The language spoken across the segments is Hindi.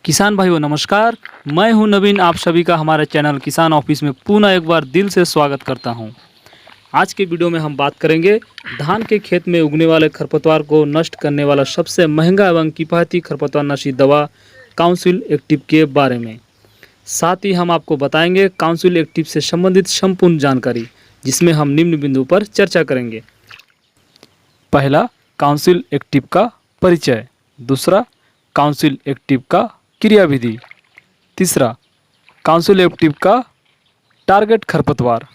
किसान भाइयों नमस्कार। मैं हूं नवीन, आप सभी का हमारे चैनल किसान ऑफिस में पुनः एक बार दिल से स्वागत करता हूं। आज के वीडियो में हम बात करेंगे धान के खेत में उगने वाले खरपतवार को नष्ट करने वाला सबसे महंगा एवं किफ़ायती खरपतवारनाशी दवा काउंसिल एक्टिव के बारे में। साथ ही हम आपको बताएंगे काउंसिल एक्टिव से संबंधित संपूर्ण जानकारी, जिसमें हम निम्न बिंदु पर चर्चा करेंगे। पहला, काउंसिल एक्टिव का परिचय। दूसरा, काउंसिल एक्टिव का क्रियाविधि। तीसरा, काउंसिल एक्टिव का टारगेट खरपतवार।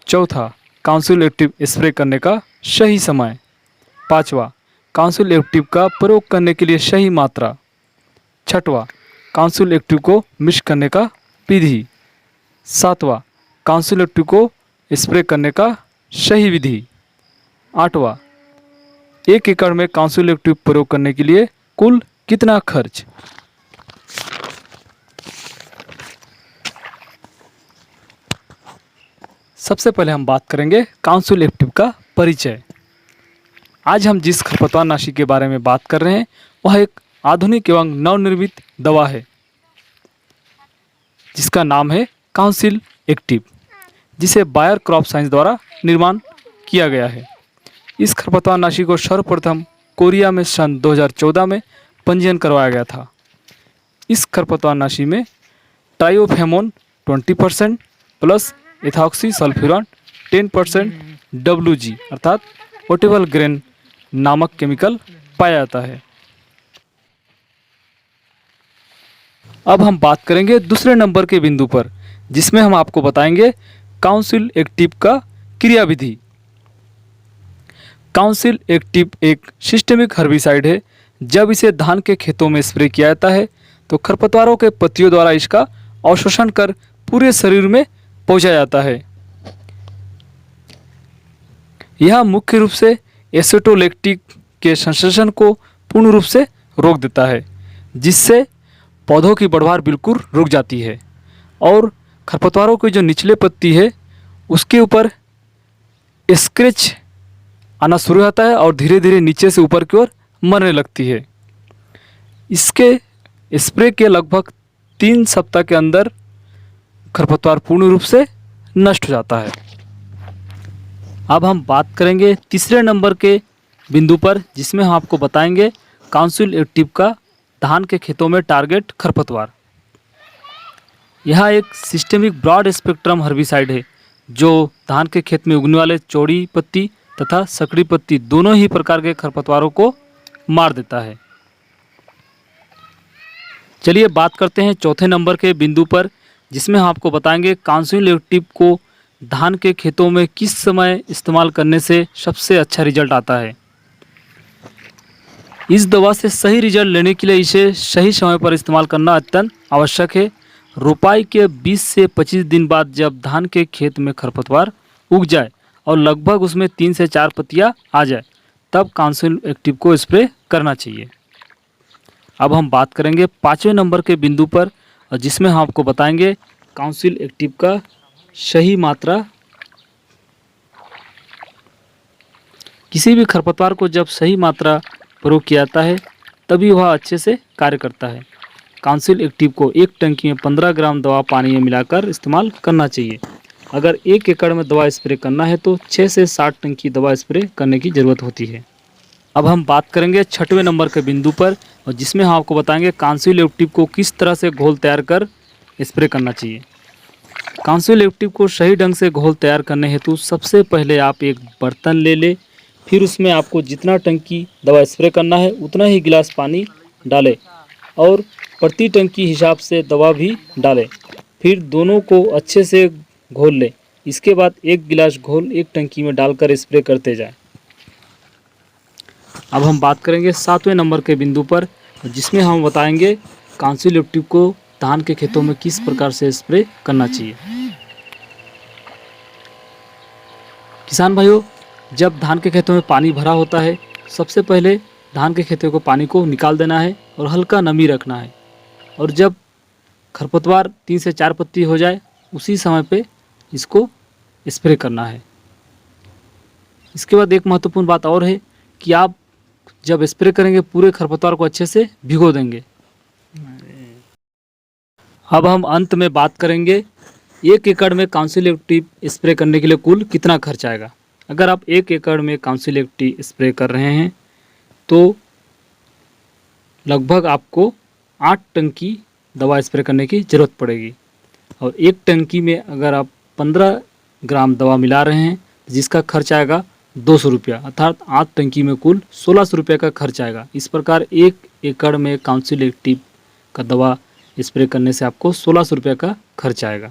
चौथा, काउंसिल एक्टिव स्प्रे करने का सही समय। पांचवा, काउंसिल एक्टिव का प्रयोग करने के लिए सही मात्रा। छठवां, काउंसिल एक्टिव को मिक्स करने का विधि। सातवां, काउंसिल एक्टिव को स्प्रे करने का सही विधि। आठवां, 1 एकड़ में काउंसिल एक्टिव प्रयोग करने के लिए कुल कितना खर्च। सबसे पहले हम बात करेंगे काउंसिल एक्टिव का परिचय। आज हम जिस खरपतवारनाशी के बारे में बात कर रहे हैं वह एक आधुनिक एवं नवनिर्मित दवा है, जिसका नाम है काउंसिल एक्टिव, जिसे बायर क्रॉप साइंस द्वारा निर्माण किया गया है। इस खरपतवारनाशी को सर्वप्रथम कोरिया में सन 2014 में पंजीयन करवाया गया था। इस खरपतवारनाशी में ट्राइओफेमोन 20% प्लस एथॉक्सी सल्फ्यूरॉन 10% WG अर्थात पोर्टेबल ग्रेन नामक केमिकल पाया जाता है। अब हम बात करेंगे दूसरे नंबर के बिंदु पर, जिसमें हम आपको बताएंगे काउंसिल एक्टिव का क्रियाविधि। काउंसिल एक्टिव एक सिस्टेमिक हर्बिसाइड है। जब इसे धान के खेतों में स्प्रे किया जाता है तो खरपतवारों के पत्तियों द्वारा इसका अवशोषण कर पूरे शरीर में पहुंचाया जाता है। यह मुख्य रूप से एसेटोलैक्टिक के संश्लेषण को पूर्ण रूप से रोक देता है, जिससे पौधों की बढ़वार बिल्कुल रुक जाती है और खरपतवारों की जो निचले पत्ती है उसके ऊपर स्क्रैच आना शुरू होता है और धीरे धीरे नीचे से ऊपर की ओर मरने लगती है। इसके स्प्रे के लगभग 3 सप्ताह के अंदर खरपतवार पूर्ण रूप से नष्ट हो जाता है। अब हम बात करेंगे तीसरे नंबर के बिंदु पर, जिसमें हम आपको बताएंगे काउंसिल एक्टिव का धान के खेतों में टारगेट खरपतवार। यह एक सिस्टेमिक ब्रॉड स्पेक्ट्रम हर्बिसाइड है, जो धान के खेत में उगने वाले चौड़ी पत्ती तथा सकड़ी पत्ती दोनों ही प्रकार के खरपतवारों को मार देता है। चलिए बात करते हैं चौथे नंबर के बिंदु पर, जिसमें हम आपको बताएंगे काउंसिल एक्टिव को धान के खेतों में किस समय इस्तेमाल करने से सबसे अच्छा रिजल्ट आता है। इस दवा से सही रिजल्ट लेने के लिए इसे सही समय पर इस्तेमाल करना अत्यंत आवश्यक है। रोपाई के 20 से 25 दिन बाद जब धान के खेत में खरपतवार उग जाए और लगभग उसमें 3 से 4 पत्तियां आ जाए, तब काउंसिल एक्टिव को स्प्रे करना चाहिए। अब हम बात करेंगे 5वें नंबर के बिंदु पर, और जिसमें हम आपको बताएंगे काउंसिल एक्टिव का सही मात्रा। किसी भी खरपतवार को जब सही मात्रा प्रयोग किया जाता है तभी वह अच्छे से कार्य करता है। काउंसिल एक्टिव को एक टंकी में 15 ग्राम दवा पानी में मिलाकर इस्तेमाल करना चाहिए। अगर 1 एकड़ में दवा स्प्रे करना है तो 6 से 7 टंकी दवा स्प्रे करने की ज़रूरत होती है। अब हम बात करेंगे 6वें नंबर के बिंदु पर, और जिसमें हम आपको बताएंगे काउंसिल एक्टिव को किस तरह से घोल तैयार कर स्प्रे करना चाहिए। काउंसिल एक्टिव को सही ढंग से घोल तैयार करने हेतु सबसे पहले आप एक बर्तन ले लें, फिर उसमें आपको जितना टंकी दवा स्प्रे करना है उतना ही गिलास पानी डालें और प्रति टंकी हिसाब से दवा भी डालें। फिर दोनों को अच्छे से घोल लें। इसके बाद 1 गिलास घोल 1 टंकी में डालकर स्प्रे करते जाएं। अब हम बात करेंगे 7वें नंबर के बिंदु पर, जिसमें हम बताएंगे काउंसिल एक्टिव को धान के खेतों में किस प्रकार से स्प्रे करना चाहिए। किसान भाइयों, जब धान के खेतों में पानी भरा होता है, सबसे पहले धान के खेतों को पानी को निकाल देना है और हल्का नमी रखना है, और जब खरपतवार 3 से 4 पत्ती हो जाए उसी समय पे इसको स्प्रे करना है। इसके बाद एक महत्वपूर्ण बात और है कि आप जब स्प्रे करेंगे पूरे खरपतवार को अच्छे से भिगो देंगे। अब हम अंत में बात करेंगे 1 एकड़ में काउंसिल एक्टिव स्प्रे करने के लिए कुल कितना खर्च आएगा। अगर आप 1 एकड़ में काउंसिल एक्टिव स्प्रे कर रहे हैं तो लगभग आपको 8 टंकी दवा स्प्रे करने की ज़रूरत पड़ेगी और एक टंकी में अगर आप 15 ग्राम दवा मिला रहे हैं जिसका खर्च आएगा 200 रुपया, अर्थात 8 टंकी में कुल 1600 रुपये का खर्च आएगा। इस प्रकार 1 एकड़ में काउंसिल एक्टिव का दवा स्प्रे करने से आपको 1600 रुपये का खर्च आएगा।